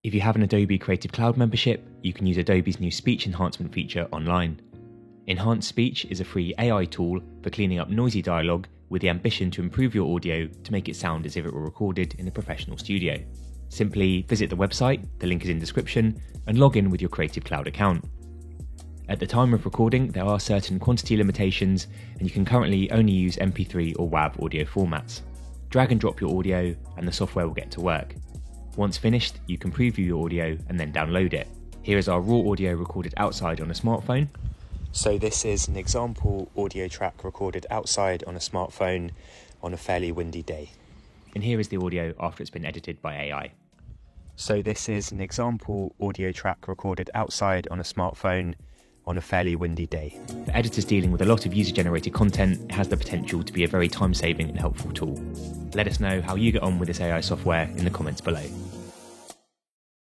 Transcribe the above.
If you have an Adobe Creative Cloud membership, you can use Adobe's new speech enhancement feature online. Enhanced Speech is a free AI tool for cleaning up noisy dialogue with the ambition to improve your audio to make it sound as if it were recorded in a professional studio. Simply visit the website, the link is in the description, and log in with your Creative Cloud account. At the time of recording, there are certain quantity limitations, and you can currently only use MP3 or WAV audio formats. Drag and drop your audio, and the software will get to work. Once finished, you can preview your audio and then download it. Here is our raw audio recorded outside on a smartphone. So this is an example audio track recorded outside on a smartphone on a fairly windy day. And here is the audio after it's been edited by AI. So this is an example audio track recorded outside on a smartphone on a fairly windy day. For editors dealing with a lot of user-generated content, it has the potential to be a very time-saving and helpful tool. Let us know how you get on with this AI software in the comments below.